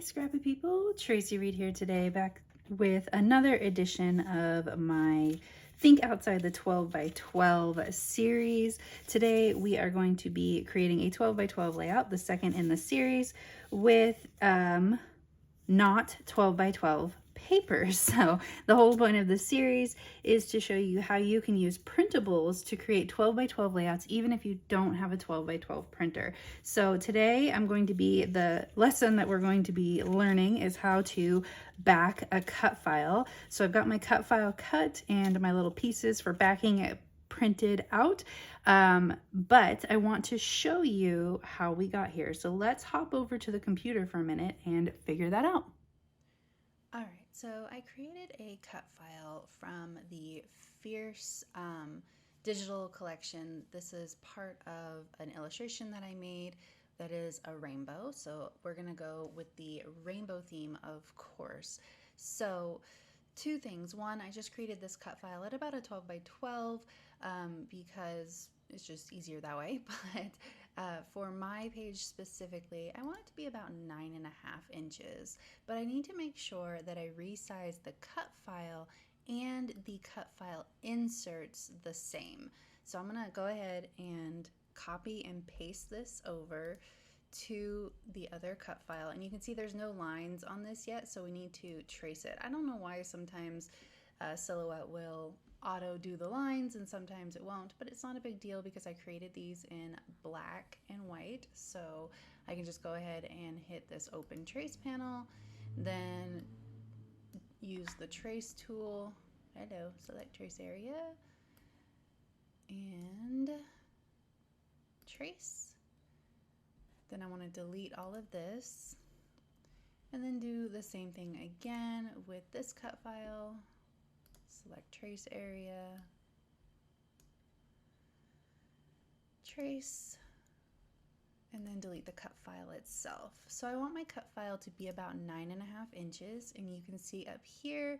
Scrappy people, Traci Reed here today, back with another edition of my Think Outside the 12 by 12 series. Today we are going to be creating a 12 by 12 layout, the second in the series, with not 12 by 12 papers. So the whole point of this series is to show you how you can use printables to create 12 by 12 layouts even if you don't have a 12 by 12 printer. So today the lesson that we're going to be learning is how to back a cut file. So I've got my cut file cut and my little pieces for backing it printed out, but I want to show you how we got here. So let's hop over to the computer for a minute and figure that out. All right, so I created a cut file from the Fierce digital collection. This is part of an illustration that I made that is a rainbow. So we're gonna go with the rainbow theme, of course. So two things. One, I just created this cut file at about a 12 by 12 because it's just easier that way. But for my page specifically, I want it to be about 9.5 inches. But I need to make sure that I resize the cut file and the cut file inserts the same. So I'm gonna go ahead and copy and paste this over to the other cut file, and you can see there's no lines on this yet, so we need to trace it. I don't know why sometimes Silhouette will auto do the lines and sometimes it won't, but it's not a big deal because I created these in black and white, so I can just go ahead and hit this open trace panel, then use the trace tool, select trace area, and trace. Then I want to delete all of this and then do the same thing again with this cut file. Select trace area, trace, and then delete the cut file itself. So I want my cut file to be about 9.5 inches, and you can see up here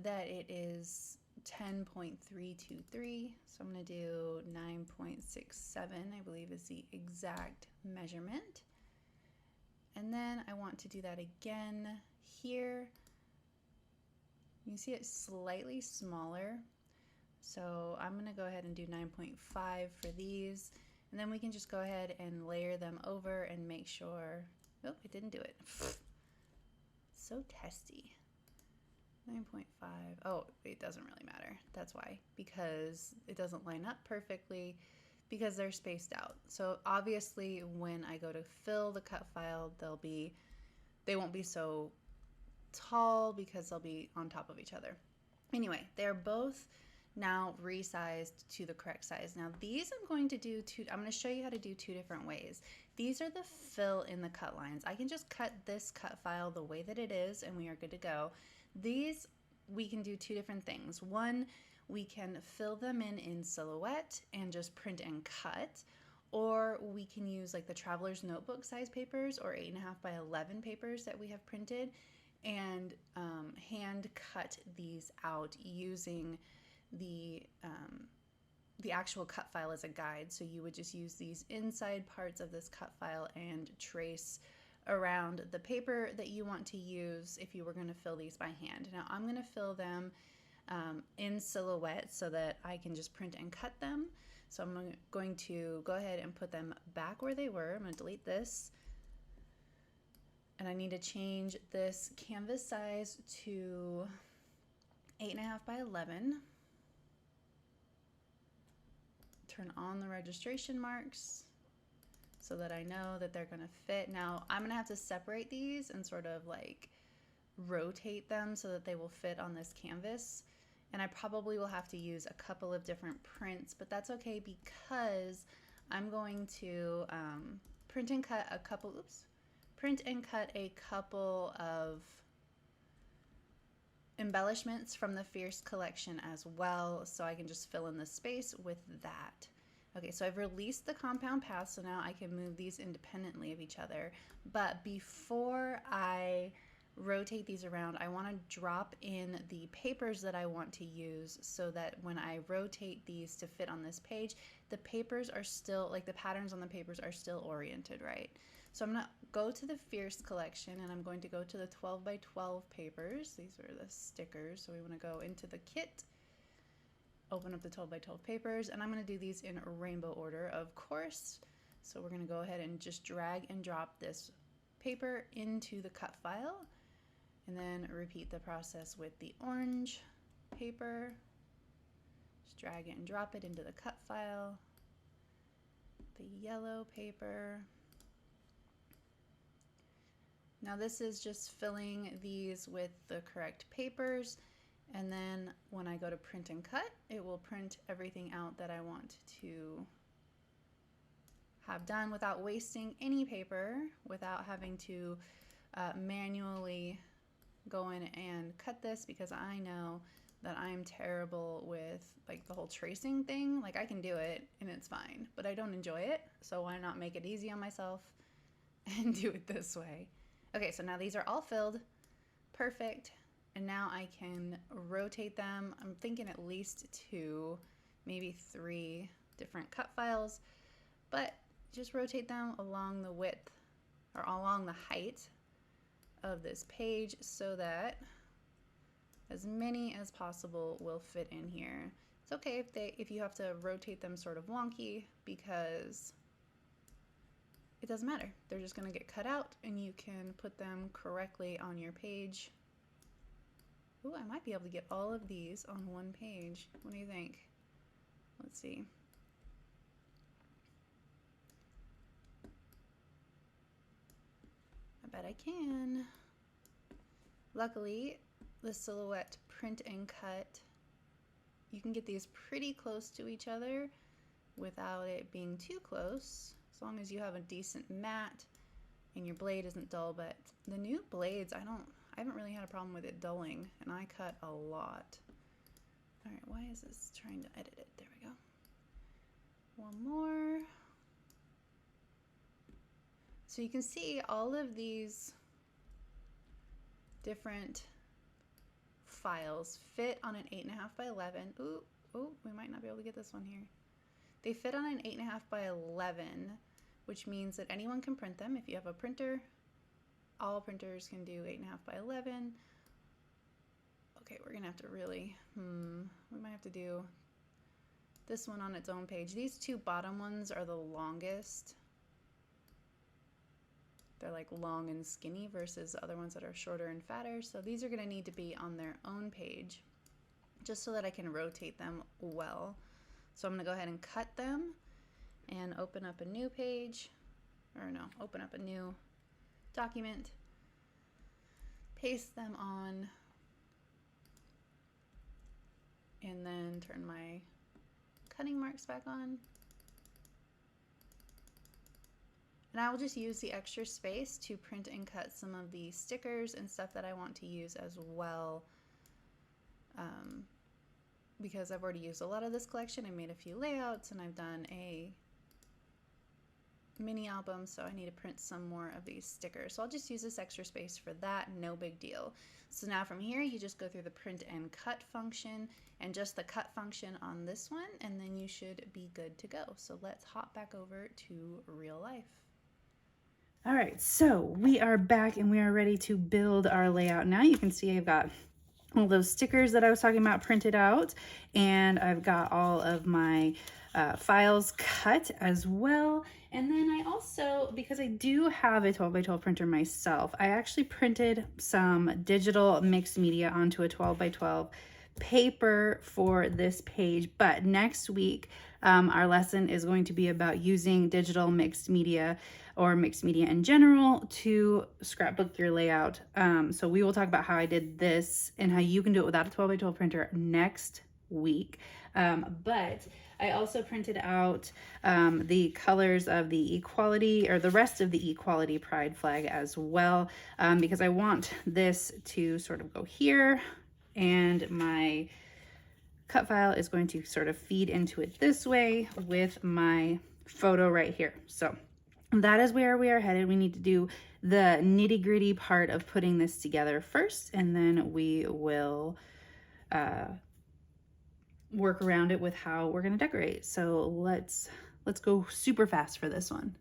that it is 10.323. So I'm going to do 9.67, I believe is the exact measurement. And then I want to do that again here. You can see it's slightly smaller. So I'm going to go ahead and do 9.5 for these. And then we can just go ahead and layer them over and make sure, oh, it didn't do it. So testy. 9.5, oh, it doesn't really matter. That's why, because it doesn't line up perfectly because they're spaced out. So obviously when I go to fill the cut file, they won't be so tall because they'll be on top of each other. Anyway, they're both now resized to the correct size. Now these I'm going to show you how to do two different ways. These are the fill in the cut lines. I can just cut this cut file the way that it is and we are good to go. These, we can do two different things. One, we can fill them in Silhouette and just print and cut, or we can use like the Traveler's Notebook size papers or 8.5 by 11 papers that we have printed and hand cut these out using the actual cut file as a guide. So you would just use these inside parts of this cut file and trace around the paper that you want to use if you were going to fill these by hand. Now I'm going to fill them in Silhouette so that I can just print and cut them. So I'm going to go ahead and put them back where they were. I'm going to delete this. And I need to change this canvas size to 8.5 by 11. Turn on the registration marks so that I know that they're gonna fit. Now I'm gonna have to separate these and sort of like rotate them so that they will fit on this canvas. And I probably will have to use a couple of different prints, but that's okay because I'm going to print and cut a couple of embellishments from the Fierce collection as well, so I can just fill in the space with that. Okay, so I've released the compound path, so now I can move these independently of each other. But before I rotate these around, I want to drop in the papers that I want to use so that when I rotate these to fit on this page, the papers are still, like the patterns on the papers are still oriented, right? So I'm going to go to the Fierce collection and I'm going to go to the 12 by 12 papers. These are the stickers. So we want to go into the kit, open up the 12 by 12 papers, and I'm going to do these in rainbow order, of course. So we're going to go ahead and just drag and drop this paper into the cut file, and then repeat the process with the orange paper. Just drag it and drop it into the cut file, the yellow paper. Now this is just filling these with the correct papers, and then when I go to print and cut, it will print everything out that I want to have done without wasting any paper, without having to manually go in and cut this, because I know that I'm terrible with like the whole tracing thing. Like I can do it and it's fine, but I don't enjoy it. So why not make it easy on myself and do it this way? Okay, so now these are all filled. Perfect. And now I can rotate them. I'm thinking at least 2, maybe 3 different cut files, but just rotate them along the width or along the height of this page so that as many as possible will fit in here. It's okay if you have to rotate them sort of wonky, because it doesn't matter. They're just going to get cut out and you can put them correctly on your page. Ooh, I might be able to get all of these on one page. What do you think? Let's see. I bet I can. Luckily, the Silhouette print and cut, you can get these pretty close to each other without it being too close, as long as you have a decent mat and your blade isn't dull. But the new blades, I haven't really had a problem with it dulling, and I cut a lot. All right, why is this trying to edit it? There we go. One more. So you can see all of these different files fit on an 8.5 by 11. Ooh, we might not be able to get this one here. They fit on an 8.5 by 11, which means that anyone can print them. If you have a printer, all printers can do 8.5 by 11. Okay, we're gonna have to really, we might have to do this one on its own page. These 2 bottom ones are the longest. They're like long and skinny versus the other ones that are shorter and fatter. So these are gonna need to be on their own page just so that I can rotate them well. So I'm gonna go ahead and cut them and open up a new page, or no, open up a new document, paste them on, and then turn my cutting marks back on. And I will just use the extra space to print and cut some of the stickers and stuff that I want to use as well. Because I've already used a lot of this collection. I made a few layouts and I've done a mini album, so I need to print some more of these stickers. So I'll just use this extra space for that, no big deal. So now from here, you just go through the print and cut function and just the cut function on this one, and then you should be good to go. So let's hop back over to real life. All right, so we are back and we are ready to build our layout. Now you can see I've got all those stickers that I was talking about printed out, and I've got all of my files cut as well. And then I also, because I do have a 12 by 12 printer myself, I actually printed some digital mixed media onto a 12 by 12 paper for this page. But next week, our lesson is going to be about using digital mixed media or mixed media in general to scrapbook your layout. So we will talk about how I did this and how you can do it without a 12 by 12 printer next week. But I also printed out the colors of the equality, or the rest of the equality pride flag as well, because I want this to sort of go here, and my cut file is going to sort of feed into it this way with my photo right here. So that is where we are headed. We need to do the nitty-gritty part of putting this together first, and then we will work around it with how we're going to decorate. So let's go super fast for this one.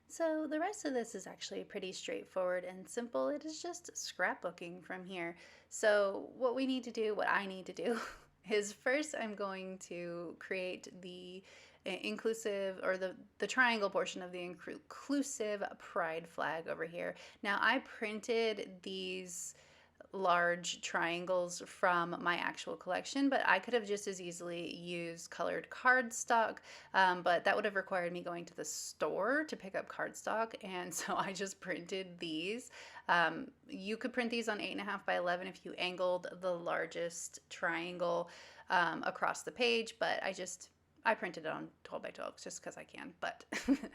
So the rest of this is actually pretty straightforward and simple. It is just scrapbooking from here. So what we need to do, what I need to do, is first I'm going to create the inclusive, or the triangle portion of the inclusive pride flag over here. Now I printed these large triangles from my actual collection, but I could have just as easily used colored cardstock, but that would have required me going to the store to pick up cardstock, and so I just printed these. You could print these on 8.5 by 11 if you angled the largest triangle across the page, but I printed it on 12 by 12 just because I can. But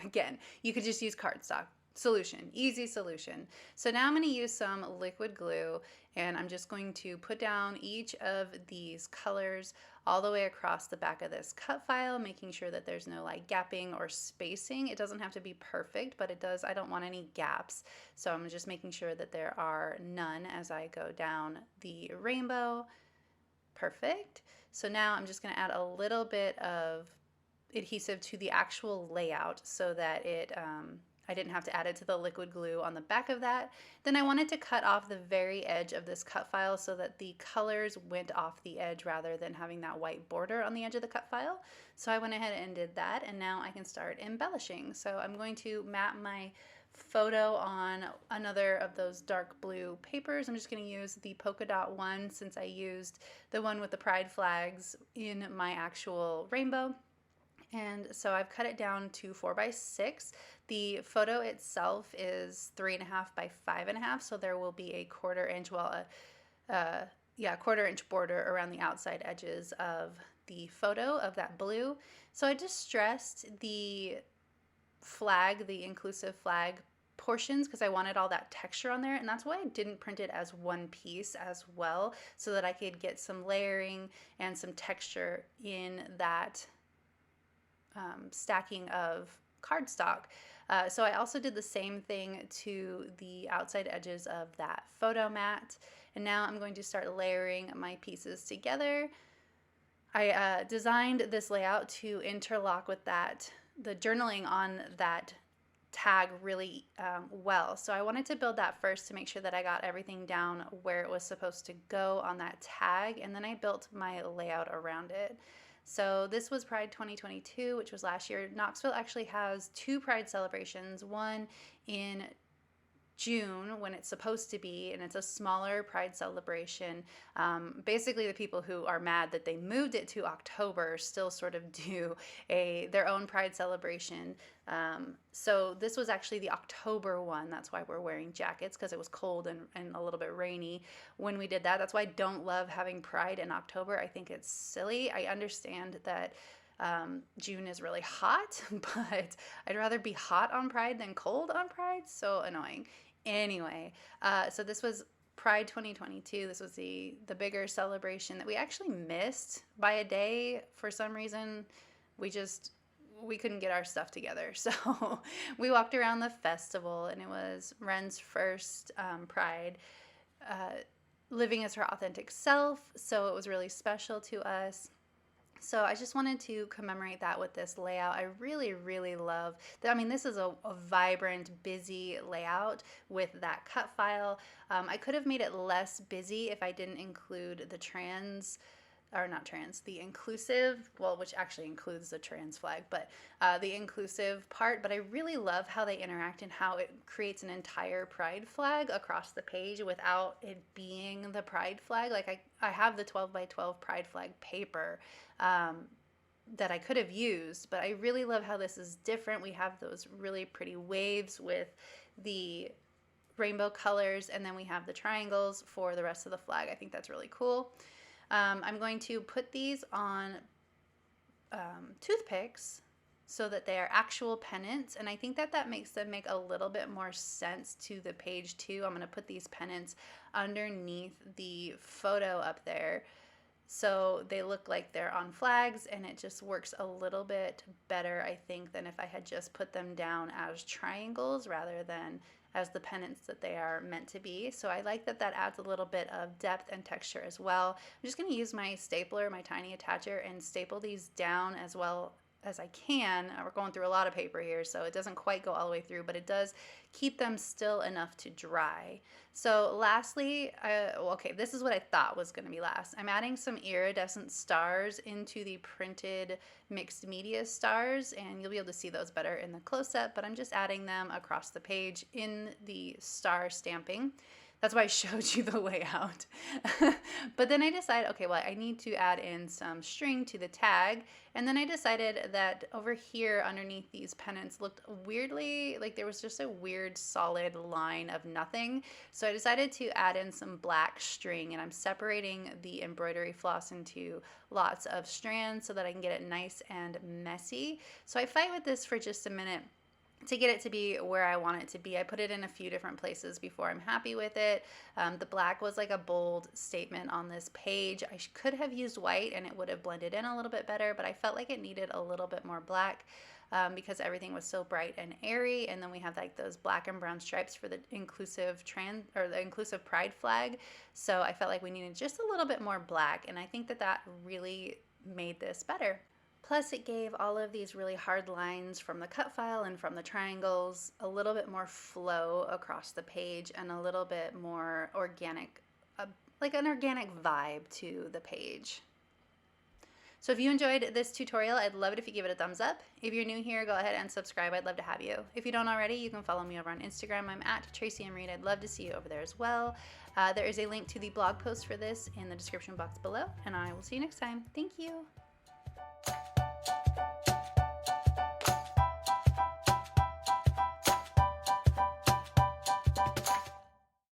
again, you could just use cardstock. Solution, easy solution. So now I'm going to use some liquid glue, and I'm just going to put down each of these colors all the way across the back of this cut file, making sure that there's no like gapping or spacing. It doesn't have to be perfect, but it does. I don't want any gaps. So I'm just making sure that there are none as I go down the rainbow. Perfect. So now I'm just going to add a little bit of adhesive to the actual layout so that I didn't have to add it to the liquid glue on the back of that. Then I wanted to cut off the very edge of this cut file so that the colors went off the edge rather than having that white border on the edge of the cut file. So I went ahead and did that, and now I can start embellishing. So I'm going to map my photo on another of those dark blue papers. I'm just going to use the polka dot one since I used the one with the pride flags in my actual rainbow. And so I've cut it down to 4 by 6. The photo itself is 3.5 by 5.5, so there will be a 1/4 inch, quarter inch border around the outside edges of the photo of that blue. So I just stressed the flag, the inclusive flag portions, because I wanted all that texture on there, and that's why I didn't print it as one piece as well, so that I could get some layering and some texture in that stacking of cardstock. So I also did the same thing to the outside edges of that photo mat. And now I'm going to start layering my pieces together. I designed this layout to interlock with the journaling on that tag really well. So I wanted to build that first to make sure that I got everything down where it was supposed to go on that tag, and then I built my layout around it. So this was Pride 2022, which was last year. Knoxville actually has 2 Pride celebrations, one in June when it's supposed to be, and it's a smaller Pride celebration. Basically, the people who are mad that they moved it to October still sort of do their own Pride celebration. So this was actually the October one. That's why we're wearing jackets, because it was cold and a little bit rainy when we did that. That's why I don't love having Pride in October. I think it's silly. I understand that June is really hot, but I'd rather be hot on Pride than cold on Pride. So annoying. Anyway, so this was Pride 2022. This was the bigger celebration that we actually missed by a day for some reason. We couldn't get our stuff together. So we walked around the festival, and it was Ren's first Pride, living as her authentic self. So it was really special to us. So I just wanted to commemorate that with this layout. I really, really love that. I mean, this is a vibrant, busy layout with that cut file. I could have made it less busy if I didn't include the the inclusive, well, which actually includes the trans flag, but the inclusive part. But I really love how they interact and how it creates an entire pride flag across the page without it being the pride flag. Like I have the 12 by 12 pride flag paper that I could have used, but I really love how this is different. We have those really pretty waves with the rainbow colors, and then we have the triangles for the rest of the flag. I think that's really cool. I'm going to put these on toothpicks so that they are actual pennants, and I think that makes them make a little bit more sense to the page too. I'm going to put these pennants underneath the photo up there so they look like they're on flags, and it just works a little bit better, I think, than if I had just put them down as triangles rather than as the pennants that they are meant to be. So I like that that adds a little bit of depth and texture as well. I'm just going to use my stapler, my tiny attacher, and staple these down as well as I can. We're going through a lot of paper here, so it doesn't quite go all the way through, but it does keep them still enough to dry. So lastly, okay, this is what I thought was going to be last. I'm adding some iridescent stars into the printed mixed media stars, and you'll be able to see those better in the close-up, but I'm just adding them across the page in the star stamping. That's why I showed you the layout. But then I decided, okay, well, I need to add in some string to the tag. And then I decided that over here underneath these pennants looked weirdly, like there was just a weird solid line of nothing. So I decided to add in some black string, and I'm separating the embroidery floss into lots of strands so that I can get it nice and messy. So I fight with this for just a minute to get it to be where I want it to be. I put it in a few different places before I'm happy with it. The black was like a bold statement on this page. I could have used white and it would have blended in a little bit better, but I felt like it needed a little bit more black because everything was so bright and airy. And then we have like those black and brown stripes for the inclusive the inclusive pride flag. So I felt like we needed just a little bit more black, and I think that that really made this better. Plus, it gave all of these really hard lines from the cut file and from the triangles a little bit more flow across the page and a little bit more organic, like an organic vibe to the page. So if you enjoyed this tutorial, I'd love it if you give it a thumbs up. If you're new here, go ahead and subscribe. I'd love to have you. If you don't already, you can follow me over on Instagram. I'm at Traci and Myriad. I'd love to see you over there as well. There is a link to the blog post for this in the description box below, and I will see you next time. Thank you.